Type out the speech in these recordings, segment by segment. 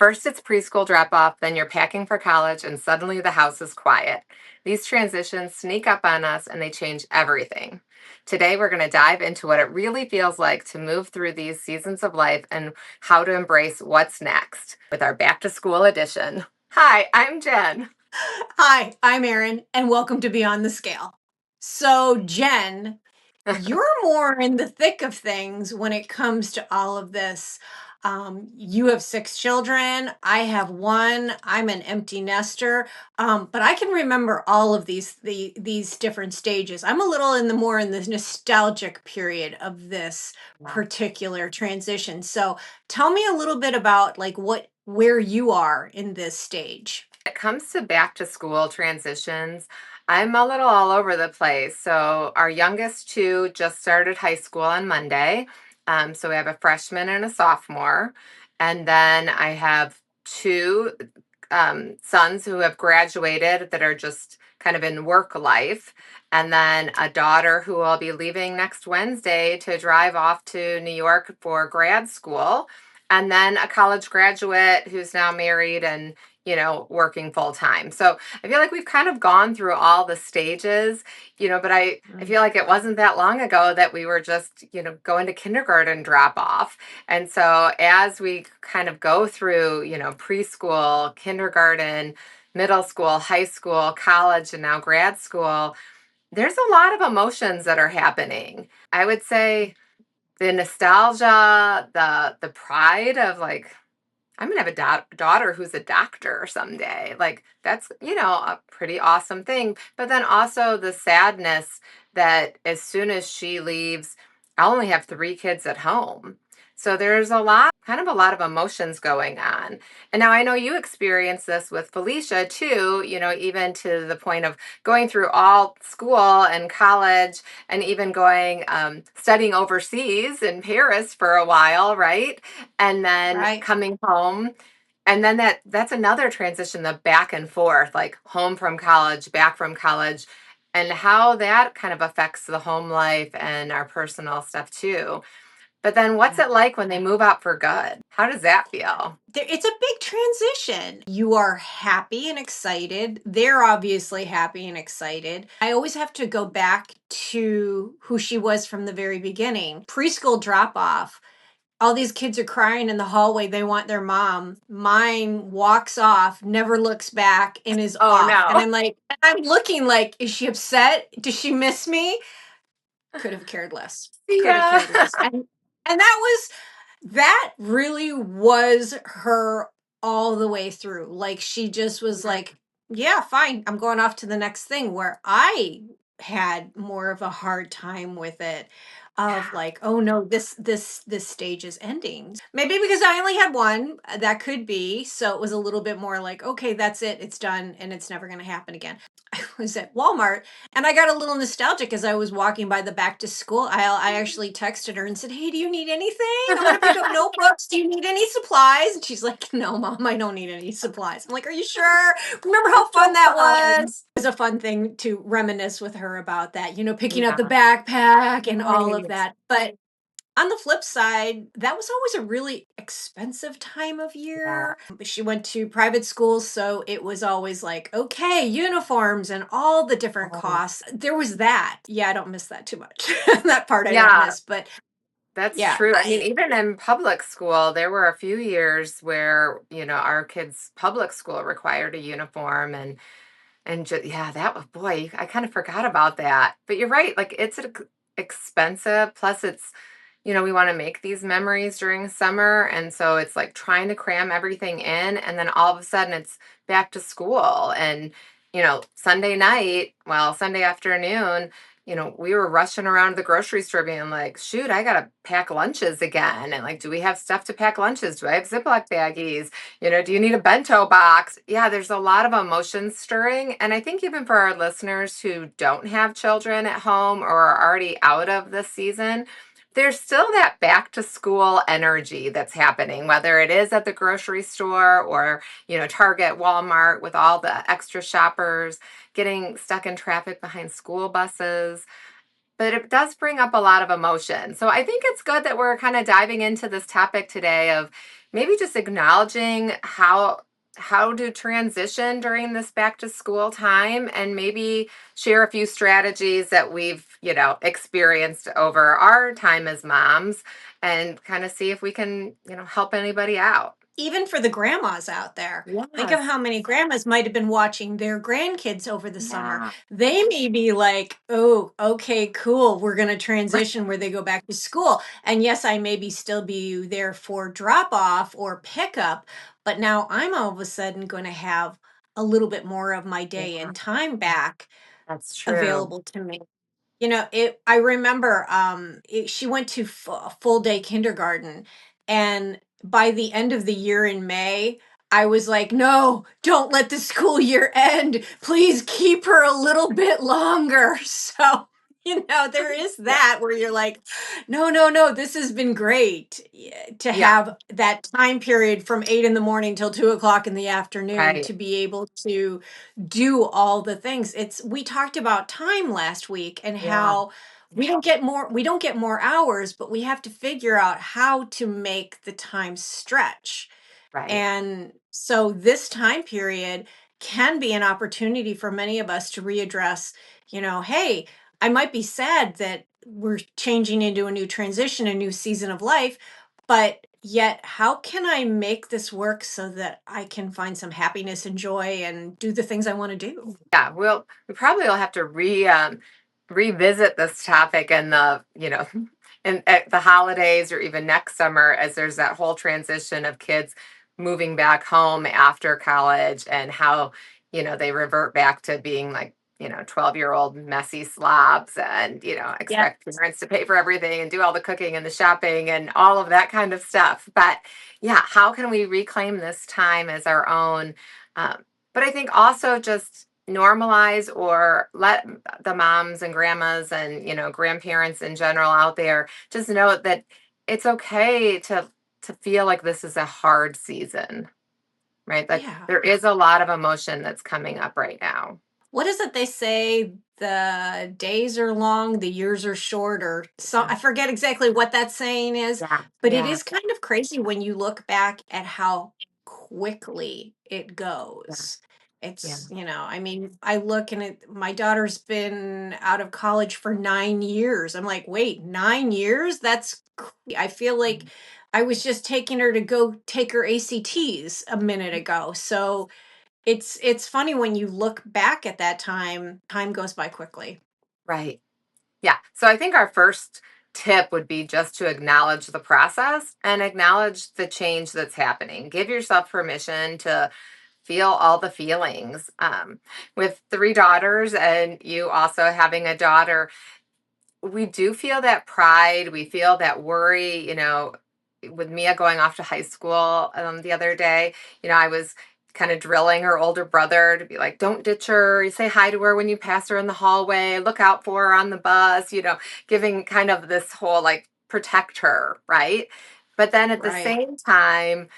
First, it's preschool drop off, then you're packing for college, and suddenly the house is quiet. These transitions sneak up on us and they change everything. Today, we're going to dive into what it really feels like to move through these seasons of life and how to embrace what's next with our back to school edition. Hi, I'm Jen. Hi, I'm Erin, and welcome to Beyond the Scale. So, Jen, you're more in the thick of things when it comes to all of this. You have six children. I have one. I'm an empty nester, but I can remember all of these different stages. I'm a little in the nostalgic period of this particular transition. So, tell me a little bit about where you are in this stage. When it comes to back to school transitions, I'm a little all over the place. So, our youngest two just started high school on Monday. So, we have a freshman and a sophomore. And then I have two sons who have graduated that are just kind of in work life. And then a daughter who will be leaving next Wednesday to drive off to New York for grad school. And then a college graduate who's now married and working full time. So I feel like we've kind of gone through all the stages, but I feel like it wasn't that long ago that we were just, going to kindergarten drop off. And so as we kind of go through, preschool, kindergarten, middle school, high school, college, and now grad school, there's a lot of emotions that are happening. I would say the nostalgia, the pride of like, I'm gonna have a daughter who's a doctor someday. Like that's, a pretty awesome thing. But then also the sadness that as soon as she leaves, I'll only have three kids at home. So there's kind of a lot of emotions going on. And now I know you experienced this with Felicia too, even to the point of going through all school and college and even going studying overseas in Paris for a while, right? And then Right. coming home. And then that's another transition, the back and forth, like home from college, back from college, and how that kind of affects the home life and our personal stuff too. But then what's Yeah. it like when they move out for good? How does that feel? It's a big transition. You are happy and excited. They're obviously happy and excited. I always have to go back to who she was from the very beginning. Preschool drop off. All these kids are crying in the hallway. They want their mom. Mine walks off, never looks back, and is Oh off. And no. I'm looking like, is she upset? Does she miss me? Could have cared less. Could have Yeah. cared less. And that really was her all the way through. Like she just was like, yeah, fine. I'm going off to the next thing, where I had more of a hard time with it, of Yeah. like, oh no, this stage is ending. Maybe because I only had one, that could be. So it was a little bit more like, okay, that's it. It's done and it's never going to happen again. I was at Walmart and I got a little nostalgic as I was walking by the back to school aisle. I actually texted her and said, "Hey, do you need anything? I'm going to pick up notebooks. Do you need any supplies?" And she's like, "No, Mom, I don't need any supplies." I'm like, "Are you sure? Remember how fun So that fun. was?" It was a fun thing to reminisce with her about that, picking up the Yeah. backpack and all of Right. that. But on the flip side, that was always a really expensive time of Yeah. year. She went to private schools, so it was always like, okay, uniforms and all the different Oh. costs. There was that. Yeah, I don't miss that too much. That part I don't Yeah. miss, but That's yeah, true. I mean, even in public school, there were a few years where, our kids' public school required a uniform and just, yeah, that was, boy, I kind of forgot about that. But you're right, like it's expensive. Plus, it's, we want to make these memories during summer. And so it's like trying to cram everything in. And then all of a sudden it's back to school. And, Sunday night, well, Sunday afternoon, we were rushing around the grocery store being like, shoot, I got to pack lunches again. And like, do we have stuff to pack lunches? Do I have Ziploc baggies? Do you need a bento box? Yeah, there's a lot of emotions stirring. And I think even for our listeners who don't have children at home or are already out of this season, there's still that back to school energy that's happening, whether it is at the grocery store or, Target, Walmart with all the extra shoppers getting stuck in traffic behind school buses. But it does bring up a lot of emotion. So I think it's good that we're kind of diving into this topic today of, maybe just acknowledging how to transition during this back to school time, and maybe share a few strategies that we've, experienced over our time as moms, and kind of see if we can, help anybody out. Even for the grandmas out there, think of Yes. how many grandmas might have been watching their grandkids over the summer. Yeah. They may be like, "Oh, okay, cool. We're going to Right. transition where they go back to school." And yes, I maybe still be there for drop off or pickup, but now I'm all of a sudden going to have a little bit more of my day Yeah, and time back that's true. available to me. I remember, she went to full day kindergarten, and by the end of the year in May, I was like, "No, don't let the school year end. Please keep her a little bit longer." So, there is Yeah. that where you're like, "No, no, no, this has been great to Yeah. have that time period from 8 in the morning till 2 o'clock in the afternoon Right. to be able to do all the things." We talked about time last week and Yeah. how we don't get more hours, but we have to figure out how to make the time stretch. Right. And so this time period can be an opportunity for many of us to readdress, hey, I might be sad that we're changing into a new transition, a new season of life, but yet how can I make this work so that I can find some happiness and joy and do the things I want to do? Yeah, we probably will have to revisit this topic in the, in at the holidays, or even next summer, as there's that whole transition of kids moving back home after college, and how, they revert back to being like, 12-year-old messy slobs, and, Yeah. expect parents to pay for everything and do all the cooking and the shopping and all of that kind of stuff. But yeah, how can we reclaim this time as our own? But I think also just normalize, or let the moms and grandmas and, grandparents in general out there just know that it's okay to feel like this is a hard season, right? Like, Yeah. there is a lot of emotion that's coming up right now. What is it they say? The days are long, the years are short, or so Yeah. I forget exactly what that saying is, Yeah. but it Yeah. is kind of crazy when you look back at how quickly it Yeah. goes. Yeah. I mean, I look and my daughter's been out of college for 9 years. I'm like, wait, 9 years? I feel like I was just taking her to go take her ACTs a minute ago. So it's funny when you look back at that time goes by quickly. Right. Yeah. So I think our first tip would be just to acknowledge the process and acknowledge the change that's happening. Give yourself permission to feel all the feelings. With three daughters, and you also having a daughter, we do feel that pride. We feel that worry. With Mia going off to high school the other day, I was kind of drilling her older brother to be like, don't ditch her. You say hi to her when you pass her in the hallway. Look out for her on the bus, giving kind of this whole like protect her, right? But then at the Right. same time,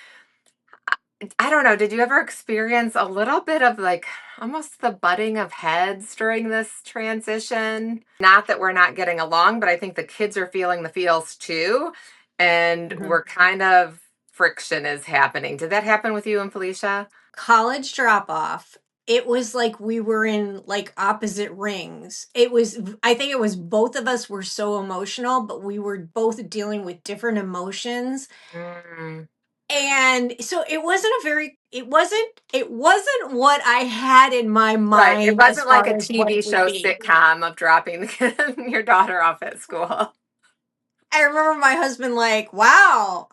I don't know. Did you ever experience a little bit of like almost the butting of heads during this transition? Not that we're not getting along, but I think the kids are feeling the feels too. And Mhm. we're kind of friction is happening. Did that happen with you and Felicia? College drop off. It was like we were in like opposite rings. I think it was both of us were so emotional, but we were both dealing with different emotions. Mm, And so it wasn't what I had in my right. It mind as wasn't like far a as what TV it would show be. sitcom of dropping your daughter off at school. I remember my husband like, "Wow,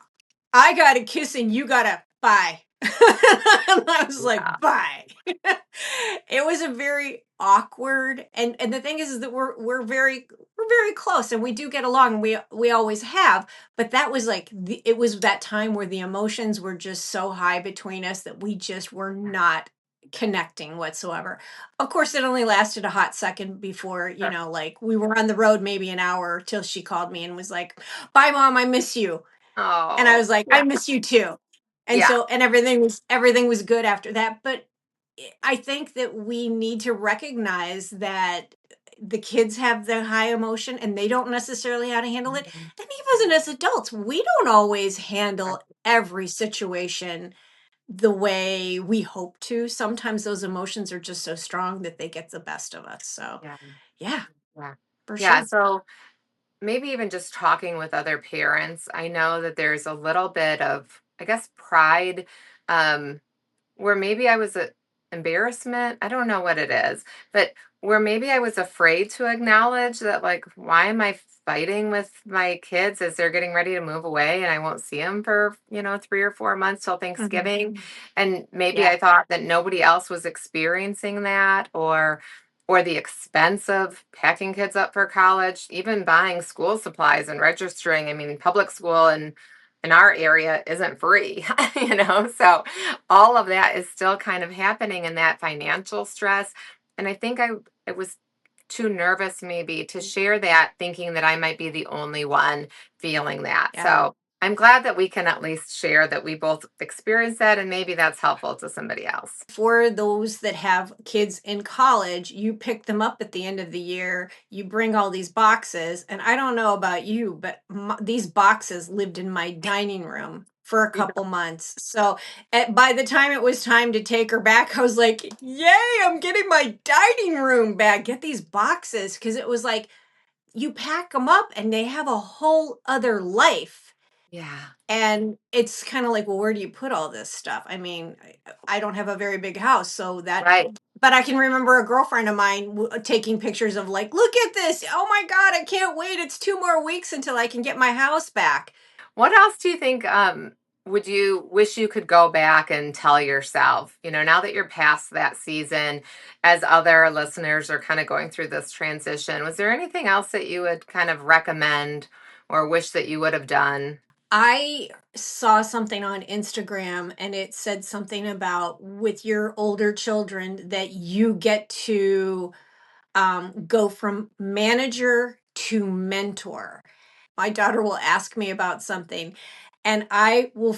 I got a kiss and you got a bye." And I was like, Yeah. bye. It was a very awkward, and the thing is that we're very close and we do get along, and we always have, but that was like it was that time where the emotions were just so high between us that we just were not connecting whatsoever. Of course, it only lasted a hot second before, Sure. like we were on the road maybe an hour till she called me and was like, "Bye mom, I miss you." And I Oh, was like, "I yeah. miss you too." And Yeah. so and everything was good after that, but I think that we need to recognize that the kids have the high emotion and they don't necessarily how to handle it. Mhm. And and as adults, we don't always handle Right. every situation the way we hope to. Sometimes those emotions are just so strong that they get the best of us. So, Yeah. yeah, Yeah. for Yeah. sure. So maybe even just talking with other parents, I know that there's a little bit of, I guess, pride, um, where maybe I was a embarrassment. I don't know what it is, but where maybe I was afraid to acknowledge that, like, why am I fighting with my kids as they're getting ready to move away and I won't see them for, 3 or 4 months till Mhm. Thanksgiving. And maybe Yeah. I thought that nobody else was experiencing that, or the expense of packing kids up for college, even buying school supplies and registering. I mean, public school in our area isn't free, So all of that is still kind of happening in that financial stress. And I think I was too nervous maybe to share that, thinking that I might be the only one feeling that. Yeah. So I'm glad that we can at least share that we both experienced that, and maybe that's helpful to somebody else. For those that have kids in college, you pick them up at the end of the year, you bring all these boxes, and I don't know about you, but these boxes lived in my dining room for a Yeah. couple months. So by the time it was time to take her back, I was like, yay, I'm getting my dining room back. Get these boxes. Because it was like, you pack them up and they have a whole other life. Yeah. And it's kinda like, well, where do you put all this stuff? I mean, I don't have a very big house, so that Right. but I can remember a girlfriend of mine taking pictures of like, "Look at this. Oh my god, I can't wait. It's 2 more weeks until I can get my house back." What else do you think, would you wish you could go back and tell yourself, now that you're past that season, as other listeners are kind of going through this transition? Was there anything else that you would kind of recommend or wish that you would have done? I saw something on Instagram and it said something about with your older children that you get to, go from manager to mentor. My daughter will ask me about something and I will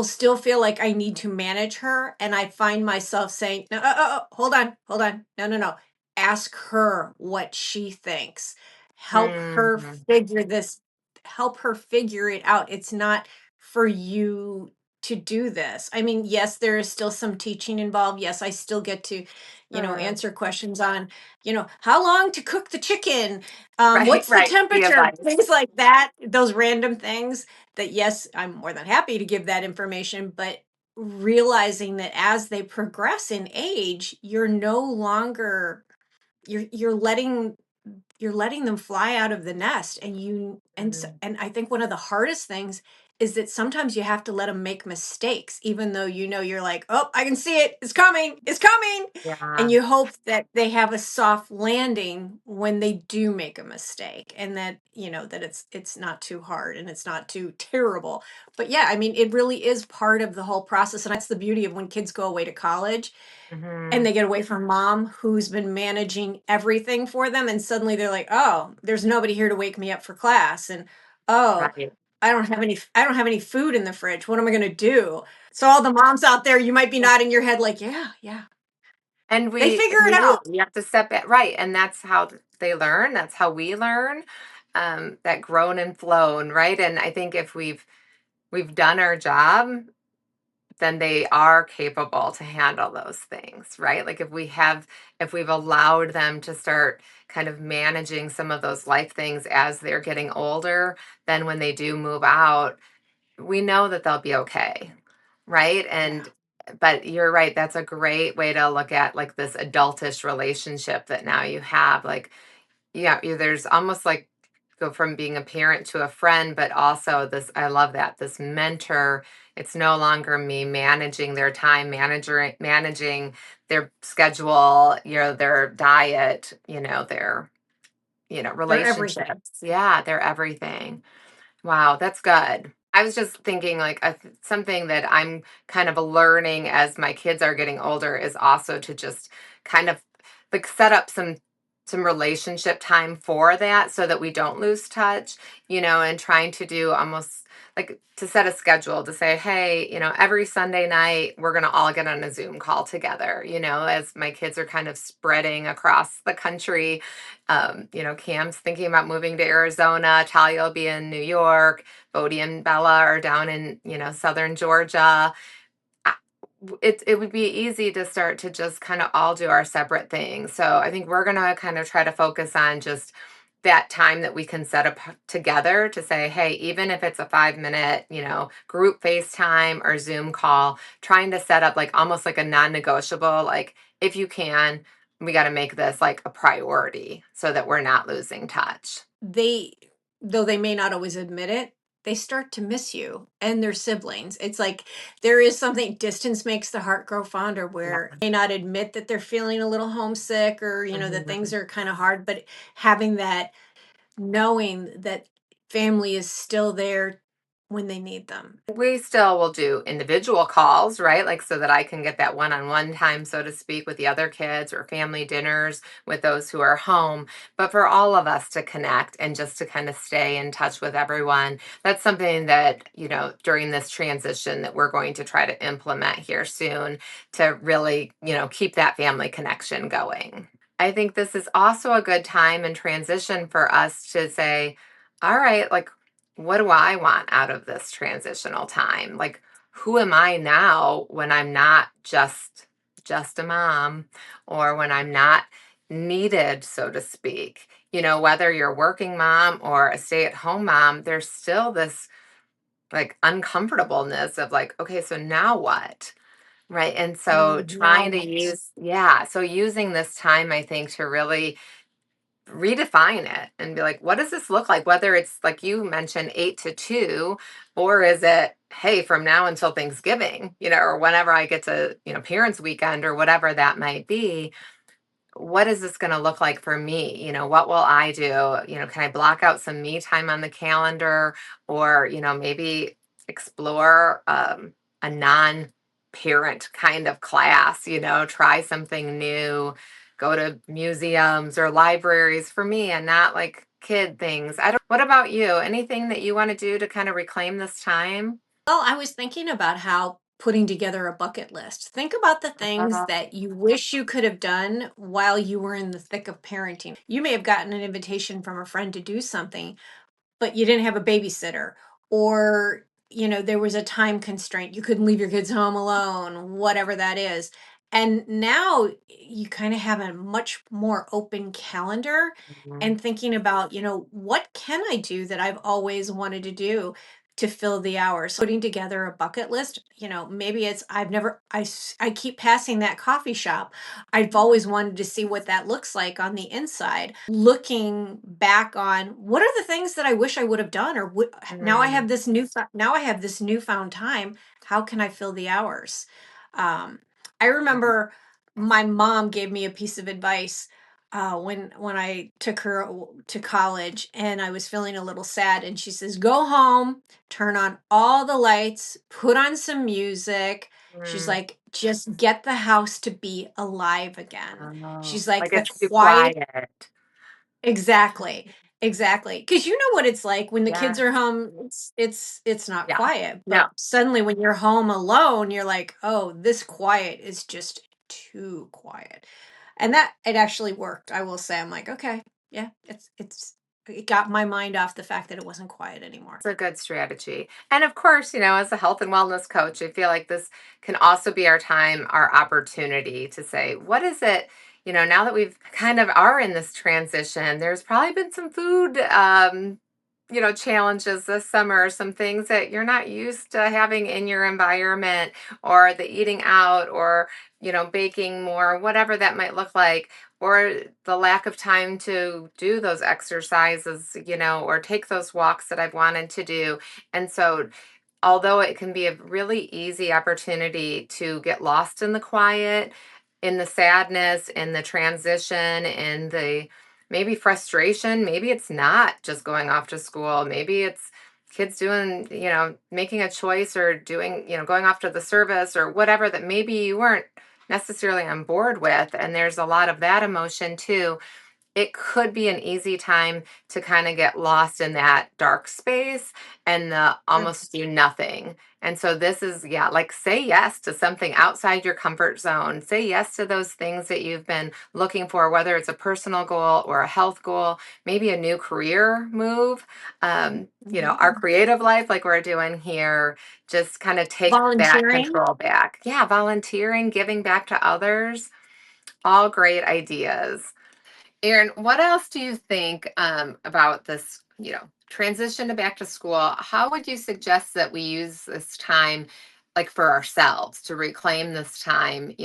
still feel like I need to manage her and I find myself saying, "No, hold on. Hold on. No, no, no. Ask her what she thinks. Help her Mm, figure this help her figure it out. It's not for you to do this." I mean, yes, there is still some teaching involved. Yes, I still get to, sure. answer questions on, how long to cook the chicken, Right, what's the right. The temperature, advice. things like that, those random things that, yes, I'm more than happy to give that information, but realizing that as they progress in age, you're no longer you're letting them fly out of the nest Mhm. and I think one of the hardest things is that sometimes you have to let them make mistakes even though you're like, "Oh, I can see it. It's coming. It's coming." And Yeah. you hope that they have a soft landing when they do make a mistake and that, that it's not too hard and it's not too terrible. But yeah, I mean, it really is part of the whole process and that's the beauty of when kids go away to college and Hmm. they get away from mom who's been managing everything for them and suddenly they're like, "Oh, there's nobody here to wake me up for class." And, "Oh, Right. I don't have any food in the fridge. What am I going to do?" So all the moms out there, you might be nodding your head like, "Yeah, yeah. And They we figure and it we do. out." We have to step back, right? And that's how they learn. That's how we learn. That grown and flown, right? And I think if we've done our job, then they are capable to handle those things, right? Like if we've allowed them to start kind of managing some of those life things as they're getting older, then when they do move out, we know that they'll be okay, right? Yeah. But you're right, that's a great way to look at like this adultish relationship that now you have. Like, yeah, there's almost like go from being a parent to a friend, but also this, I love that, this mentor. It's no longer me managing their time, managing their schedule, their diet, their, They're everything. relationships. Yeah, they're everything. Wow, that's good. I was just thinking like something that I'm kind of learning as my kids are getting older is also to just kind of like set up some some relationship time for that so that we don't lose touch, and trying to do almost like to set a schedule to say, hey, every Sunday night we're going to all get on a Zoom call together, as my kids are kind of spreading across the country. Cam's thinking about moving to Arizona, Talia will be in New York, Bodie and Bella are down in, southern Georgia. I- it would be easy to start to just kind of all do our separate things. So I think we're going to kind of try to focus on just that time that we can set up together to say, hey, even if it's a 5 minute, group FaceTime or Zoom call, trying to set up like almost like a non-negotiable, like if you can, we got to make this like a priority so that we're not losing touch. They though they may not always admit it, they start to miss you and their siblings. It's like there is something, distance makes the heart grow fonder, where Yeah. they may not admit that they're feeling a little homesick, or that things Mhm. are kind of hard, but having that, knowing that family is still there when they need them. We still will do individual calls, right? Like so that I can get that one-on-one time, so to speak, with the other kids or family dinners with those who are home. But for all of us to connect and just to kind of stay in touch with everyone, that's something that, during this transition that we're going to try to implement here soon to really, keep that family connection going. I think this is also a good time and transition for us to say, all right, like, what do I want out of this transitional time? Like, who am I now when I'm not just a mom, or when I'm not needed, so to speak? Whether you're a working mom or a stay-at-home mom, there's still this like uncomfortableness of like, okay, so now what? Right. And so Now trying to what? so using this time, I think, to really redefine it and be like, what does this look like? Whether it's like you mentioned 8 to 2, or is it, hey, from now until Thanksgiving, or whenever I get to, parents' weekend or whatever that might be, what is this going to look like for me? What will I do? Can I block out some me time on the calendar, or, maybe explore a non parent kind of class, try something new, go to museums or libraries for me and not like kid things. What about you? Anything that you want to do to kind of reclaim this time? Well, I was thinking about how putting together a bucket list. Think about the things Uh, that you wish you could have done while you were in the thick of parenting. You may have gotten an invitation from a friend to do something, but you didn't have a babysitter, or there was a time constraint, you couldn't leave your kids home alone, whatever that is. And now you kind of have a much more open calendar, mhm. and thinking about, what can I do that I've always wanted to do to fill the hours. So putting together a bucket list, maybe it's, I keep passing that coffee shop. I've always wanted to see what that looks like on the inside. Looking back on what are the things that I wish I would have done, or now I Mm, have this now I have this newfound time. How can I fill the hours? Um, I remember my mom gave me a piece of advice when I took her to college, and I was feeling a little sad. And she says, "Go home, turn on all the lights, put on some music." She's mm. like, "Just get the house to be alive again." Oh, She's like, like "The it's too quiet." quiet. Exactly. Exactly. Because you know what it's like when the kids Yes. are home, it's not Yeah. quiet, No, but suddenly when you're home alone, you're like, "Oh, this quiet is just too quiet." And that it actually worked. I will say, I'm like, "Okay, yeah, it got my mind off the fact that it wasn't quiet anymore." it's a good strategy. And of course, as a health and wellness coach, I feel like this can also be our time, our opportunity to say, what is it, now that we've kind of are in this transition, there's probably been some food, challenges this summer, some things that you're not used to having in your environment, or the eating out, or, baking more, whatever that might look like, or the lack of time to do those exercises, or take those walks that I've wanted to do. And so, although it can be a really easy opportunity to get lost in the quiet, in the sadness, in the transition, in the maybe frustration, maybe it's not just going off to school, maybe it's kids doing, making a choice, or doing, going off to the service or whatever that maybe you weren't necessarily on board with. And there's a lot of that emotion too. it could be an easy time to kind of get lost in that dark space and almost Yes. do nothing. And so this is, yeah, like say yes to something outside your comfort zone. Say yes to those things that you've been looking for, whether it's a personal goal or a health goal, maybe a new career move, our Mhm. creative life, like we're doing here, just kind of take that Volunteering. control back. Yeah, volunteering, giving back to others, all great ideas. Erin, what else do you think about this, transition to back to school? How would you suggest that we use this time like for ourselves to reclaim this time,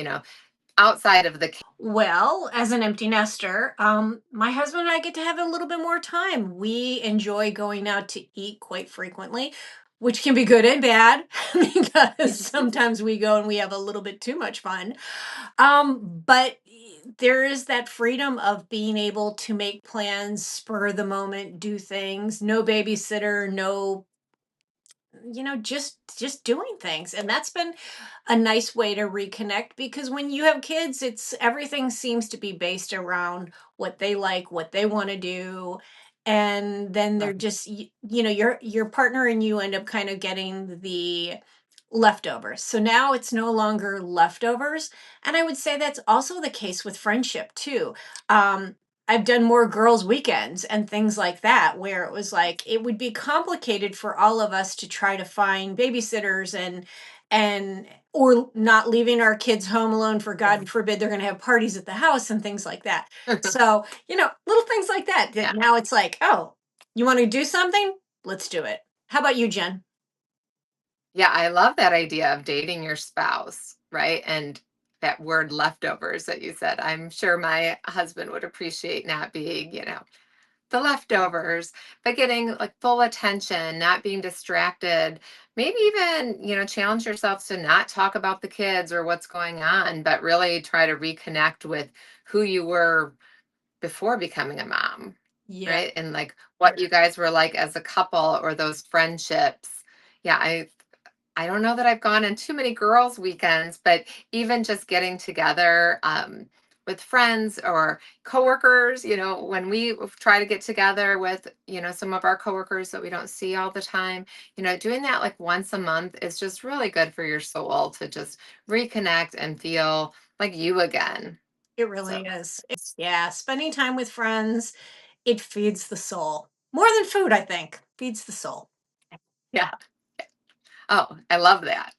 outside of the Well, as an empty nester, my husband and I get to have a little bit more time. We enjoy going out to eat quite frequently, which can be good and bad because kids? sometimes we go and we have a little bit too much fun. But there is that freedom of being able to make plans, spur of the moment, do things, no babysitter, no, just doing things. And that's been a nice way to reconnect, because when you have kids, it's everything seems to be based around what they like, what they want to do. And then they're just your partner and you end up kind of getting the leftovers. So now it's no longer leftovers. And I would say that's also the case with friendship too. um I've done more girls' weekends and things like that, where it was like it would be complicated for all of us to try to find babysitters and or not leaving our kids home alone, for God forbid they're going to have parties at the house and things like that. So, little things like that, that Yeah. now it's like, oh, you want to do something? Let's do it. How about you, Jen? Yeah, I love that idea of dating your spouse, right? And that word leftovers that you said. I'm sure my husband would appreciate not being, the leftovers, but getting like full attention, not being distracted. Maybe even, challenge yourself to not talk about the kids or what's going on, but really try to reconnect with who you were before becoming a mom, Yeah, right? And like what you guys were like as a couple or those friendships. Yeah, I don't know that I've gone on too many girls' weekends, but even just getting together with friends or coworkers, when we try to get together with, some of our coworkers that we don't see all the time, doing that like once a month is just really good for your soul to just reconnect and feel like you again. it So, really is. Yeah, spending time with friends, it feeds the soul. More than food, I think. Feeds the soul. yeah. Oh, I love that.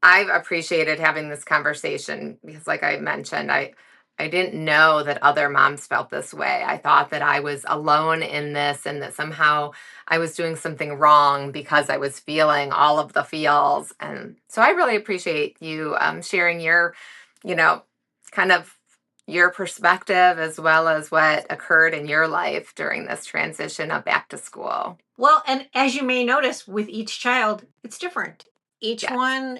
I've appreciated having this conversation because, like I mentioned, I didn't know that other moms felt this way. I thought that I was alone in this and that somehow I was doing something wrong because I was feeling all of the feels. And so I really appreciate you sharing your, you know, kind of your perspective as well as what occurred in your life during this transition of back to school. Well, and as you may notice with each child, it's different. Each Yes. one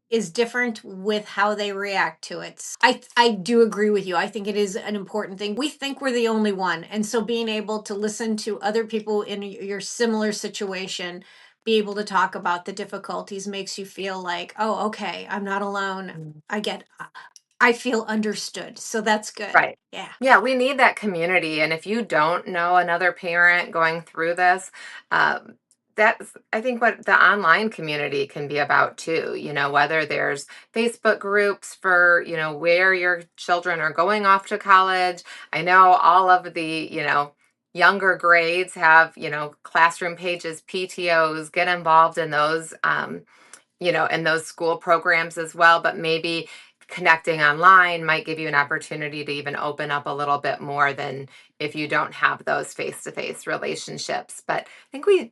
is different with how they react to it. I do agree with you. I think it is an important thing. We think we're the only one. And so being able to listen to other people in your similar situation, be able to talk about the difficulties, makes you feel like, oh, okay, I'm not alone. I get I feel understood. So that's good. Right. Yeah. Yeah, we need that community. And if you don't know another parent going through this, that's, I think, what the online community can be about too. Whether there's Facebook groups for, where your children are going off to college. I know all of the, younger grades have, classroom pages, PTOs, get involved in those. In those school programs as well, but maybe connecting online might give you an opportunity to even open up a little bit more than if you don't have those face-to-face relationships. But I think we,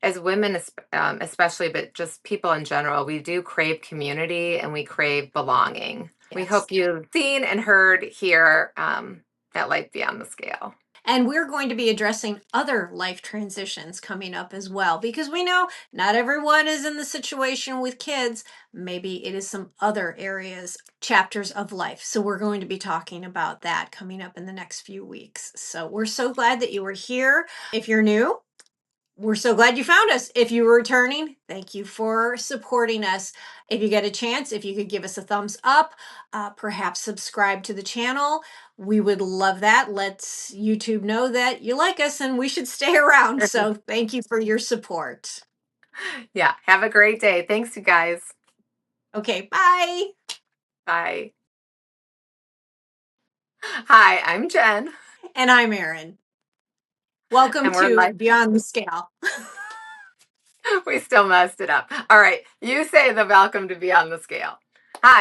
as women especially, but just people in general, we do crave community and we crave belonging. We Yes. hope you've seen and heard here at Life Beyond the Scale. And we're going to be addressing other life transitions coming up as well, because we know not everyone is in the situation with kids. Maybe it is some other areas, chapters of life. So we're going to be talking about that coming up in the next few weeks. So we're so glad that you were here. If you're new, We're so glad you found us. If you were returning, thank you for supporting us. If you get a chance, if you could give us a thumbs up, perhaps subscribe to the channel, we would love that. Let's YouTube know that you like us and we should stay around. So thank you for your support. Yeah. Have a great day. Thanks, you guys. Okay, bye. Bye. Hi, I'm Jen, And I'm Erin. Welcome and we're to like, Beyond the Scale. we still messed it up. All right. You say the welcome to be on the scale. Hi.